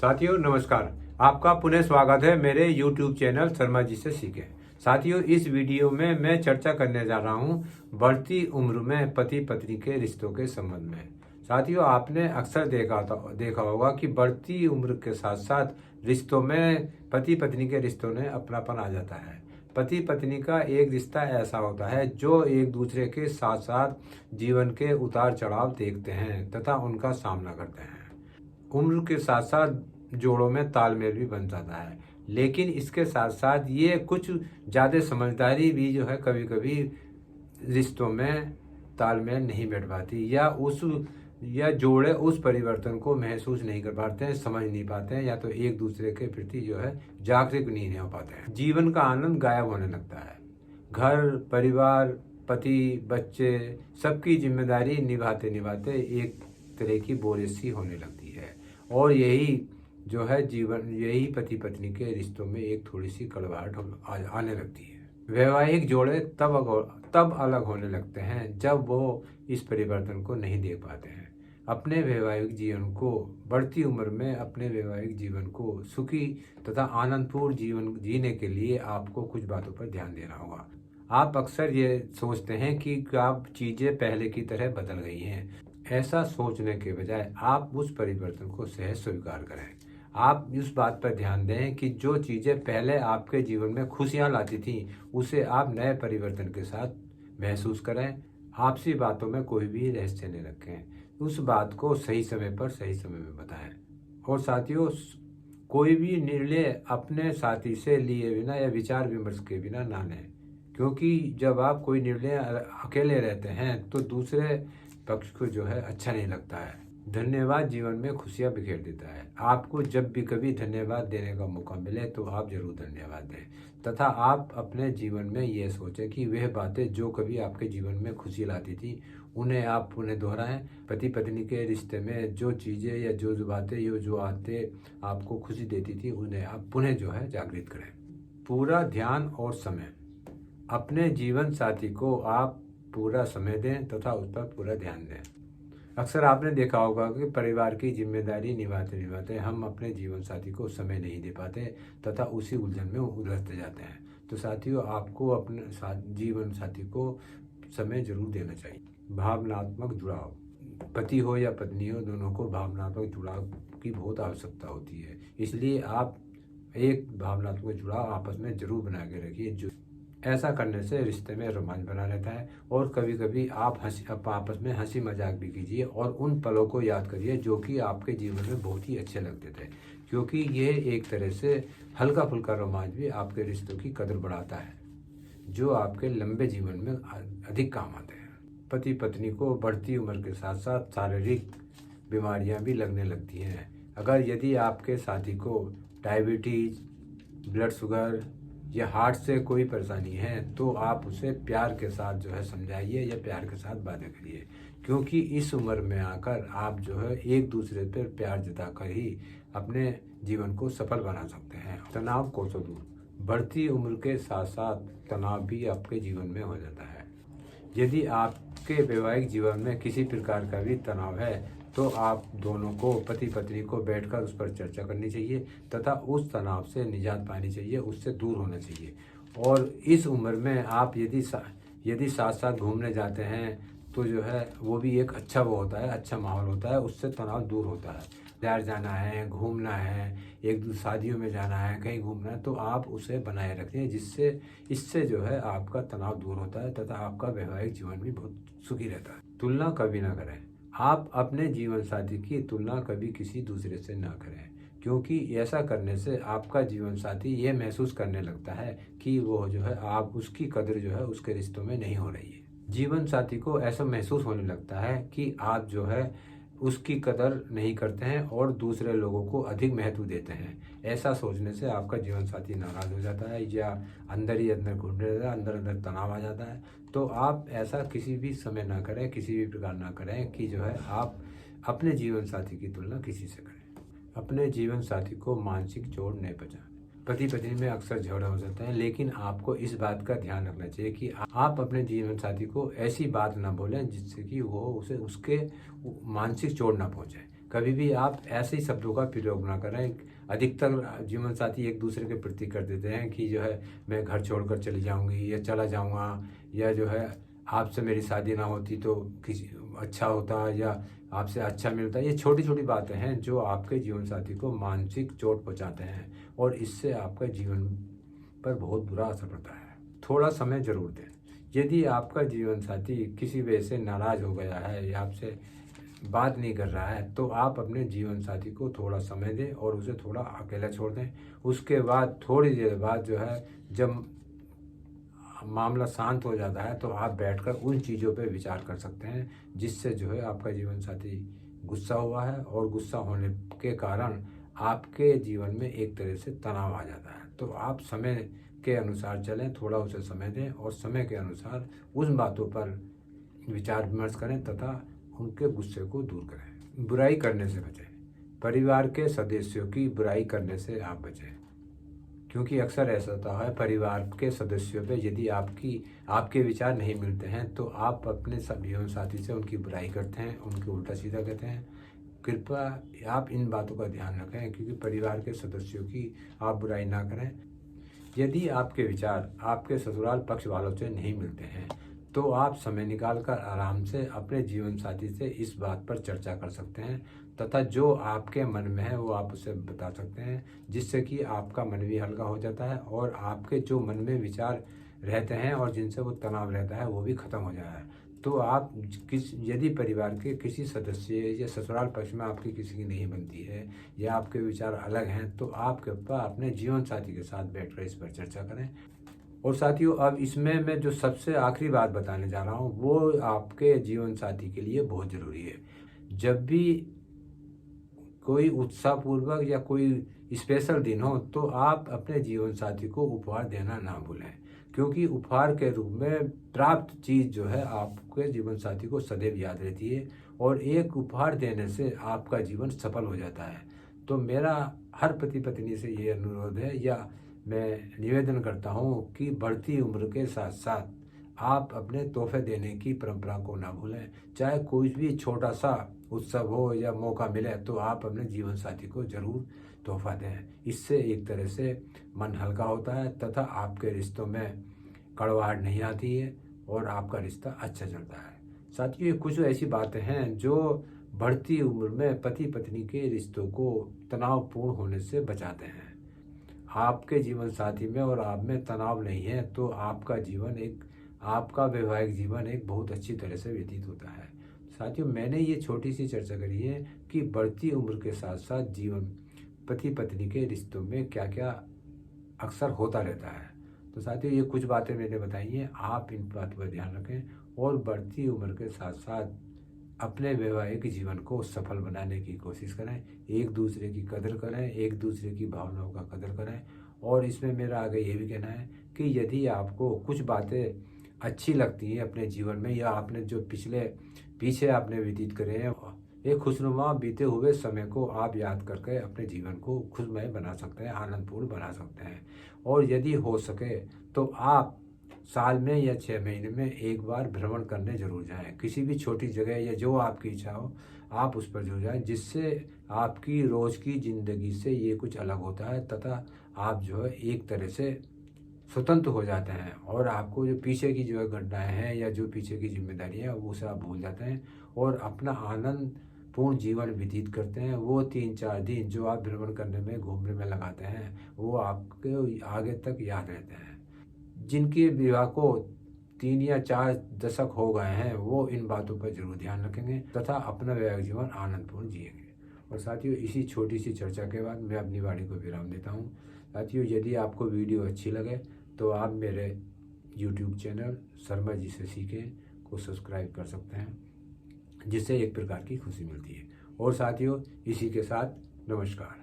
साथियों नमस्कार। आपका पुनः स्वागत है मेरे YouTube चैनल शर्मा जी से सीखें। साथियों इस वीडियो में मैं चर्चा करने जा रहा हूं बढ़ती उम्र में पति पत्नी के रिश्तों के संबंध में। साथियों आपने अक्सर देखा होगा कि बढ़ती उम्र के साथ साथ रिश्तों में पति पत्नी के रिश्तों में अपनापन आ जाता है। पति पत्नी का एक रिश्ता ऐसा होता है जो एक दूसरे के साथ साथ जीवन के उतार चढ़ाव देखते हैं तथा उनका सामना करते हैं। उम्र के साथ साथ जोड़ों में तालमेल भी बन जाता है, लेकिन इसके साथ साथ ये कुछ ज़्यादा समझदारी भी जो है कभी कभी रिश्तों में तालमेल नहीं बैठ पाती या जोड़े उस परिवर्तन को महसूस नहीं कर पाते हैं, समझ नहीं पाते हैं, या तो एक दूसरे के प्रति जो है जागरूक नहीं हो पाते हैं। जीवन का आनंद गायब होने लगता है। घर परिवार पति बच्चे सबकी जिम्मेदारी निभाते निभाते एक तरह की बोरियत सी होने लगती है और यही पति पत्नी के रिश्तों में एक थोड़ी सी कड़वाहट आने लगती है। वैवाहिक जोड़े तब अलग होने लगते हैं जब वो इस परिवर्तन को नहीं देख पाते हैं। बढ़ती उम्र में अपने वैवाहिक जीवन को सुखी तथा आनंदपूर्ण जीवन जीने के लिए आपको कुछ बातों पर ध्यान देना होगा। आप अक्सर ये सोचते हैं कि आप चीज़ें पहले की तरह बदल गई हैं। ऐसा सोचने के बजाय आप उस परिवर्तन को सहज स्वीकार करें। आप इस बात पर ध्यान दें कि जो चीज़ें पहले आपके जीवन में खुशियाँ लाती थीं उसे आप नए परिवर्तन के साथ महसूस करें। आपसी बातों में कोई भी रहस्य न रखें, उस बात को सही समय पर सही समय में बताएं। और साथियों कोई भी निर्णय अपने साथी से लिए बिना या विचार विमर्श के बिना ना लें, क्योंकि जब आप कोई निर्णय अकेले रहते हैं तो दूसरे पक्ष को जो है अच्छा नहीं लगता है। धन्यवाद जीवन में खुशियाँ बिखेर देता है। आपको जब भी कभी धन्यवाद देने का मौका मिले तो आप जरूर धन्यवाद दें तथा आप अपने जीवन में ये सोचें कि वह बातें जो कभी आपके जीवन में खुशी लाती थी उन्हें आप पुनः दोहराएं। पति पत्नी के रिश्ते में जो चीज़ें या जो बातें जो आते आपको खुशी देती थी उन्हें आप पुनः जो है जागृत करें। पूरा ध्यान और समय। अपने जीवन साथी को आप पूरा समय दें तथा उस पर पूरा ध्यान दें। अक्सर आपने देखा होगा कि परिवार की जिम्मेदारी निभाते निभाते हम अपने जीवन साथी को समय नहीं दे पाते तथा उसी उलझन में उलझते जाते हैं। तो साथियों आपको अपने जीवन साथी को समय जरूर देना चाहिए। भावनात्मक जुड़ाव। पति हो या पत्नी हो, दोनों को भावनात्मक जुड़ाव की बहुत आवश्यकता होती है, इसलिए आप एक भावनात्मक जुड़ाव आपस में जरूर बना के रखिए। ऐसा करने से रिश्ते में रोमांच बना रहता है और कभी कभी आप आपस में हंसी मजाक भी कीजिए और उन पलों को याद करिए जो कि आपके जीवन में बहुत ही अच्छे लगते थे, क्योंकि ये एक तरह से हल्का फुल्का रोमांच भी आपके रिश्तों की कदर बढ़ाता है जो आपके लंबे जीवन में अधिक काम आते हैं। पति पत्नी को बढ़ती उम्र के साथ साथ शारीरिक बीमारियां भी लगने लगती हैं। यदि आपके साथी को डायबिटीज, ब्लड शुगर या हार्ट से कोई परेशानी है तो आप उसे प्यार के साथ जो है समझाइए या प्यार के साथ बातें करिए, क्योंकि इस उम्र में आकर आप जो है एक दूसरे पर प्यार जताकर ही अपने जीवन को सफल बना सकते हैं। तनाव को तो दूर। बढ़ती उम्र के साथ साथ तनाव भी आपके जीवन में हो जाता है। यदि आपके वैवाहिक जीवन में किसी प्रकार का भी तनाव है तो आप दोनों को पति पत्नी को बैठकर उस पर चर्चा करनी चाहिए तथा उस तनाव से निजात पानी चाहिए, उससे दूर होना चाहिए। और इस उम्र में आप यदि साथ साथ घूमने जाते हैं तो जो है वो भी एक अच्छा अच्छा माहौल होता है, उससे तनाव दूर होता है। बाहर जाना है, घूमना है, एक शादियों में जाना है, कहीं घूमना है तो आप उसे बनाए रखें, इससे जो है आपका तनाव दूर होता है तथा आपका वैवाहिक जीवन भी बहुत सुखी रहता है। तुलना कभी ना करें। आप अपने जीवन साथी की तुलना कभी किसी दूसरे से ना करें, क्योंकि ऐसा करने से आपका जीवन साथी ये महसूस करने लगता है कि वो जो है आप उसकी कदर जो है उसके रिश्तों में नहीं हो रही है। जीवन साथी को ऐसा महसूस होने लगता है कि आप जो है उसकी कदर नहीं करते हैं और दूसरे लोगों को अधिक महत्व देते हैं। ऐसा सोचने से आपका जीवन साथी नाराज हो जाता है या अंदर ही अंदर घुटने रहता है, अंदर अंदर तनाव आ जाता है। तो आप ऐसा किसी भी समय ना करें, किसी भी प्रकार ना करें कि जो है आप अपने जीवन साथी की तुलना किसी से करें। अपने जीवन साथी को मानसिक चोट नहीं पहुंचाएं। पति पत्नी में अक्सर झगड़ा हो जाता है, लेकिन आपको इस बात का ध्यान रखना चाहिए कि आप अपने जीवन साथी को ऐसी बात ना बोलें जिससे कि वो उसके मानसिक चोट ना पहुंचे। कभी भी आप ऐसे ही शब्दों का प्रयोग ना करें। अधिकतर जीवन साथी एक दूसरे के प्रति कर देते हैं कि जो है मैं घर छोड़कर चली जाऊंगी या चला जाऊंगा, या जो है आपसे मेरी शादी ना होती तो किसी अच्छा होता, या आपसे अच्छा मिलता। ये छोटी छोटी बातें हैं जो आपके जीवन साथी को मानसिक चोट पहुंचाते हैं और इससे आपका जीवन पर बहुत बुरा असर पड़ता है। थोड़ा समय जरूर दें। यदि आपका जीवन साथी किसी वजह से नाराज हो गया है या आपसे बात नहीं कर रहा है तो आप अपने जीवन साथी को थोड़ा समय दें और उसे थोड़ा अकेला छोड़ दें। उसके बाद थोड़ी देर बाद जो है जब मामला शांत हो जाता है तो आप बैठकर उन चीज़ों पर विचार कर सकते हैं जिससे जो है आपका जीवन साथी गुस्सा हुआ है, और गुस्सा होने के कारण आपके जीवन में एक तरह से तनाव आ जाता है। तो आप समय के अनुसार चलें, थोड़ा उसे समय दें और समय के अनुसार उन बातों पर विचार विमर्श करें तथा उनके गुस्से को दूर करें। बुराई करने से बचें। परिवार के सदस्यों की बुराई करने से आप बचें, क्योंकि अक्सर ऐसा होता है परिवार के सदस्यों पे यदि आपके विचार नहीं मिलते हैं तो आप अपने जीवन साथी से उनकी बुराई करते हैं, उनके उल्टा सीधा कहते हैं। कृपया आप इन बातों का ध्यान रखें, क्योंकि परिवार के सदस्यों की आप बुराई ना करें। यदि आपके विचार आपके ससुराल पक्ष वालों से नहीं मिलते हैं तो आप समय निकालकर आराम से अपने जीवन साथी से इस बात पर चर्चा कर सकते हैं तथा जो आपके मन में है वो आप उसे बता सकते हैं, जिससे कि आपका मन भी हल्का हो जाता है और आपके जो मन में विचार रहते हैं और जिनसे वो तनाव रहता है वो भी खत्म हो जाता है। तो आप यदि परिवार के किसी सदस्य या ससुराल पक्ष में आपकी किसी की नहीं बनती है या आपके विचार अलग हैं तो आप कृपया अपने जीवन साथी के साथ बैठकर इस पर चर्चा करें। और साथियों, अब इसमें मैं जो सबसे आखिरी बात बताने जा रहा हूँ वो आपके जीवन साथी के लिए बहुत ज़रूरी है। जब भी कोई उत्साहपूर्वक या कोई स्पेशल दिन हो तो आप अपने जीवन साथी को उपहार देना ना भूलें, क्योंकि उपहार के रूप में प्राप्त चीज़ जो है आपके जीवन साथी को सदैव याद रहती है और एक उपहार देने से आपका जीवन सफल हो जाता है। तो मेरा हर पति पत्नी से ये अनुरोध है या मैं निवेदन करता हूँ कि बढ़ती उम्र के साथ साथ आप अपने तोहफे देने की परंपरा को ना भूलें। चाहे कोई भी छोटा सा उत्सव हो या मौका मिले तो आप अपने जीवन साथी को जरूर तोहफा दें। इससे एक तरह से मन हल्का होता है तथा आपके रिश्तों में कड़वाहट नहीं आती है और आपका रिश्ता अच्छा चलता है। साथियों, ये कुछ ऐसी बातें हैं जो बढ़ती उम्र में पति पत्नी के रिश्तों को तनावपूर्ण होने से बचाते हैं। आपके जीवन साथी में और आप में तनाव नहीं है तो आपका वैवाहिक जीवन एक बहुत अच्छी तरह से व्यतीत होता है। साथियों, मैंने ये छोटी सी चर्चा करी है कि बढ़ती उम्र के साथ साथ जीवन पति पत्नी के रिश्तों में क्या क्या अक्सर होता रहता है। तो साथियों, ये कुछ बातें मैंने बताई हैं, आप इन बातों पर ध्यान रखें और बढ़ती उम्र के साथ साथ अपने वैवाहिक जीवन को सफल बनाने की कोशिश करें। एक दूसरे की कदर करें, एक दूसरे की भावनाओं का कदर करें। और इसमें मेरा आगे ये भी कहना है कि यदि आपको कुछ बातें अच्छी लगती हैं अपने जीवन में या आपने जो पीछे आपने व्यतीत करे हैं, एक खुशनुमा बीते हुए समय को आप याद करके अपने जीवन को खुशमय बना सकते हैं, आनंदपूर्ण बना सकते हैं। और यदि हो सके तो आप साल में या 6 महीने में एक बार भ्रमण करने जरूर जाएं। किसी भी छोटी जगह या जो आपकी इच्छा हो आप उस पर जरूर जाएं, जिससे आपकी रोज की जिंदगी से ये कुछ अलग होता है तथा आप जो है एक तरह से स्वतंत्र हो जाते हैं और आपको जो पीछे की जो है घटनाएं हैं या जो पीछे की जिम्मेदारी है वो सब आप भूल जाते हैं और अपना आनंद पूर्ण जीवन व्यतीत करते हैं। वो 3-4 दिन जो आप भ्रमण करने में घूमने में लगाते हैं वो आपके आगे तक याद रहते हैं। जिनके विवाह को 3 या 4 दशक हो गए हैं वो इन बातों पर जरूर ध्यान रखेंगे तथा अपना वैवाहिक जीवन आनंदपूर्ण जिएंगे। और साथियों, इसी छोटी सी चर्चा के बाद मैं अपनी वाणी को विराम देता हूँ। साथियों, यदि आपको वीडियो अच्छी लगे तो आप मेरे YouTube चैनल शर्मा जी से सीखें को सब्सक्राइब कर सकते हैं, जिससे एक प्रकार की खुशी मिलती है। और साथियों, इसी के साथ नमस्कार।